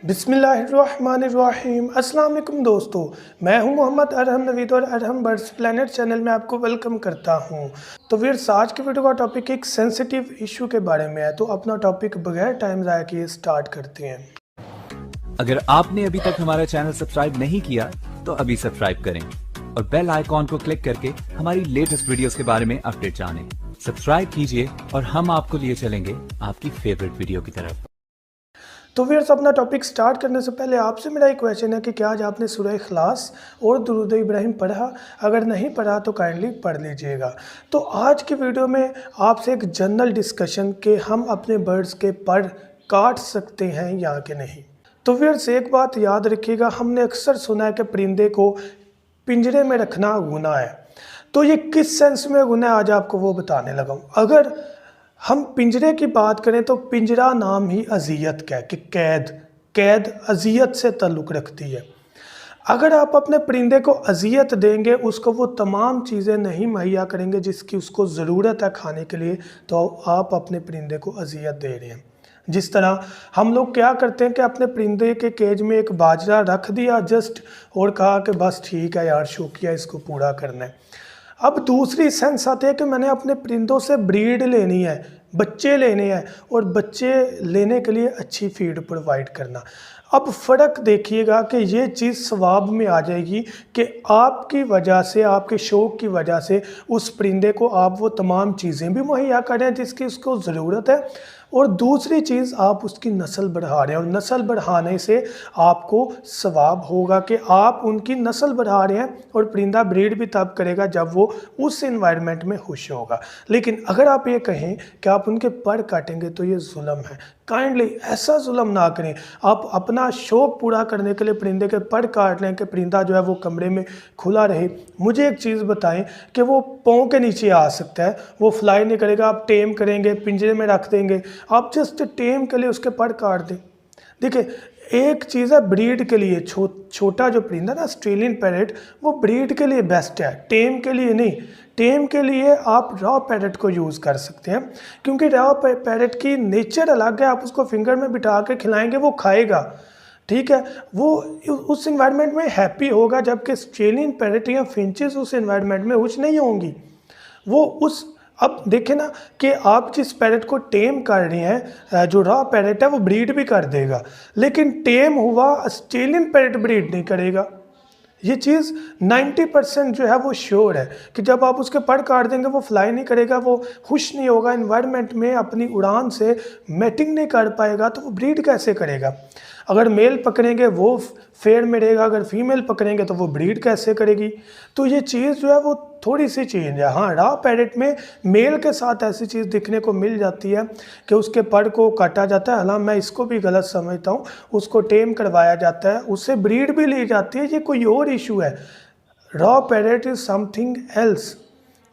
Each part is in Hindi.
बिस्मिल्लाहिर्रहमानिर्रहीम। अस्सलाम वालेकुम दोस्तों, मैं हूं मोहम्मद अरहम नवीद और अरहम बर्ड्स प्लेनेट चैनल में आपको वेलकम करता हूं। तो व्यूअर्स, आज के वीडियो का टॉपिक एक सेंसिटिव इशू के बारे में है, तो अपना टॉपिक बगैर टाइम ज़ाया किए स्टार्ट करते हैं। अगर आपने अभी तक हमारा चैनल सब्सक्राइब नहीं किया तो अभी सब्सक्राइब करें और बेल आइकॉन को क्लिक करके हमारी लेटेस्ट वीडियोस के बारे में अपडेट जानें। सब्सक्राइब कीजिए और हम आपको लिए चलेंगे आपकी फेवरेट वीडियो की तरफ। तो व्यूअर्स, अपना टॉपिक स्टार्ट करने से पहले आपसे मेरा एक क्वेश्चन है कि क्या आज आपने सूरह इखलास और दुरूद इब्राहिम पढ़ा? अगर नहीं पढ़ा तो काइंडली पढ़ लीजिएगा। तो आज की वीडियो में आपसे एक जनरल डिस्कशन कि हम अपने बर्ड्स के पर काट सकते हैं या कि नहीं। तो व्यूअर्स, एक बात याद रखिएगा, हमने अक्सर सुना है कि परिंदे को पिंजरे में रखना गुनाह है। तो ये किस सेंस में गुनाह है, आज आपको वो बताने लगा हूँ। अगर हम पिंजरे की बात करें तो पिंजरा नाम ही अजियत का है कि कैद अजियत से ताल्लुक़ रखती है। अगर आप अपने परिंदे को अजियत देंगे, उसको वो तमाम चीज़ें नहीं मुहैया करेंगे जिसकी उसको ज़रूरत है खाने के लिए, तो आप अपने परिंदे को अजियत दे रहे हैं। जिस तरह हम लोग क्या करते हैं कि अपने परिंदे के केज में एक बाजरा रख दिया जस्ट, और कहा कि बस ठीक है यार, शौकिया इसको पूरा करना है। अब दूसरी सेंस आती है कि मैंने अपने परिंदों से ब्रीड लेनी है, बच्चे लेने हैं, और बच्चे लेने के लिए अच्छी फीड प्रोवाइड करना। अब फ़र्क देखिएगा कि ये चीज़ सवाब में आ जाएगी कि आपकी वजह से, आपके शौक़ की वजह से उस परिंदे को आप वो तमाम चीज़ें भी मुहैया करें जिसकी उसको ज़रूरत है, और दूसरी चीज़ आप उसकी नस्ल बढ़ा रहे हैं, और नस्ल बढ़ाने से आपको सवाब होगा कि आप उनकी नस्ल बढ़ा रहे हैं, और परिंदा ब्रीड भी तब करेगा जब वो उस एनवायरनमेंट में खुश होगा। लेकिन अगर आप ये कहें कि आप उनके पर काटेंगे तो ये जुल्म है। काइंडली ऐसा जुल्म ना करें। आप अपना शौक़ पूरा करने के लिए परिंदे के पर काट लें कि परिंदा जो है वो कमरे में खुला रहे। मुझे एक चीज़ बताएं कि वो पाँव के नीचे आ सकता है, वो फ्लाई नहीं करेगा। आप टेम करेंगे, पिंजरे में रख देंगे, आप जस्ट टेम के लिए उसके पर काट दें। देखिए, एक चीज़ है ब्रीड के लिए, छोटा जो परिंदा ना, ऑस्ट्रेलियन पैरेट, वो ब्रीड के लिए बेस्ट है, टेम के लिए नहीं। टेम के लिए आप रॉ पैरेट को यूज़ कर सकते हैं, क्योंकि रॉ पैरेट की नेचर अलग है। आप उसको फिंगर में बिठा के खिलाएंगे, वो खाएगा, ठीक है, वो उस इन्वायरमेंट में हैप्पी होगा, जबकि ऑस्ट्रेलियन पैरेट या फिंचेस उस इन्वायरमेंट में खुश नहीं होंगी। वो उस अब देखें ना कि आप जिस पैरेट को टेम कर रहे हैं, जो रॉ पैरेट है वो ब्रीड भी कर देगा, लेकिन टेम हुआ ऑस्ट्रेलियन पैरेट ब्रीड नहीं करेगा। ये चीज़ 90% जो है वो श्योर है कि जब आप उसके पर काट देंगे, वो फ्लाई नहीं करेगा, वो खुश नहीं होगा इन्वायरमेंट में, अपनी उड़ान से मैटिंग नहीं कर पाएगा, तो वो ब्रीड कैसे करेगा? अगर मेल पकड़ेंगे वो फेयर में रहेगा, अगर फीमेल पकड़ेंगे तो वो ब्रीड कैसे करेगी? तो ये चीज़ जो है वो थोड़ी सी चेंज है। हाँ, रॉ पैरेट में मेल के साथ ऐसी चीज़ दिखने को मिल जाती है कि उसके पर को काटा जाता है। हालांकि मैं इसको भी गलत समझता हूँ, उसको टेम करवाया जाता है, उससे ब्रीड भी ली जाती है, ये कोई और इशू है। Raw parrot is something else.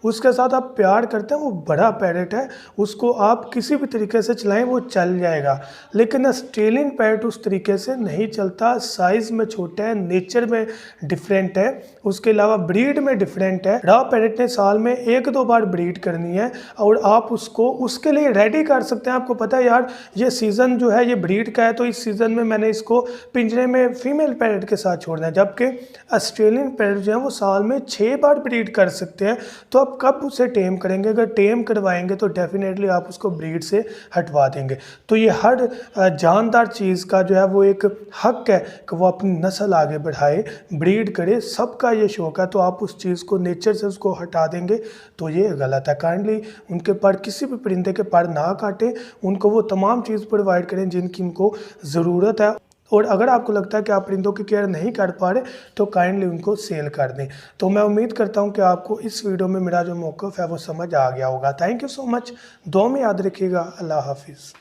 उसके साथ आप प्यार करते हैं, वो बड़ा पैरेट है, उसको आप किसी भी तरीके से चलाएं वो चल जाएगा। लेकिन ऑस्ट्रेलियन पैरेट उस तरीके से नहीं चलता, साइज़ में छोटा है, नेचर में डिफरेंट है, उसके अलावा ब्रीड में डिफरेंट है। रॉ पैरेट ने साल में 1-2 बार ब्रीड करनी है, और आप उसको उसके लिए रेडी कर सकते हैं। आपको पता है यार, ये सीज़न जो है ये ब्रीड का है, तो इस सीज़न में मैंने इसको पिंजरे में फीमेल पैरेट के साथ छोड़ना है, जबकि ऑस्ट्रेलियन पैरेट जो है वो साल में 6 बार ब्रीड कर सकते हैं। तो आप कब उसे टेम करेंगे? अगर टेम करवाएंगे तो डेफिनेटली आप उसको ब्रीड से हटवा देंगे। तो ये हर जानदार चीज़ का जो है वो एक हक है कि वो अपनी नस्ल आगे बढ़ाए, ब्रीड करे, सबका ये शौक़ है। तो आप उस चीज़ को नेचर से उसको हटा देंगे तो ये गलत है। काइंडली उनके पर, किसी भी परिंदे के पर ना काटें, उनको वो तमाम चीज़ प्रोवाइड करें जिनकी उनको ज़रूरत है। और अगर आपको लगता है कि आप परिंदों की केयर नहीं कर पा रहे तो काइंडली उनको सेल कर दें। तो मैं उम्मीद करता हूं कि आपको इस वीडियो में मेरा जो मौक़िफ़ है वो समझ आ गया होगा। Thank you so much. दुआ में याद रखिएगा। अल्लाह हाफिज़।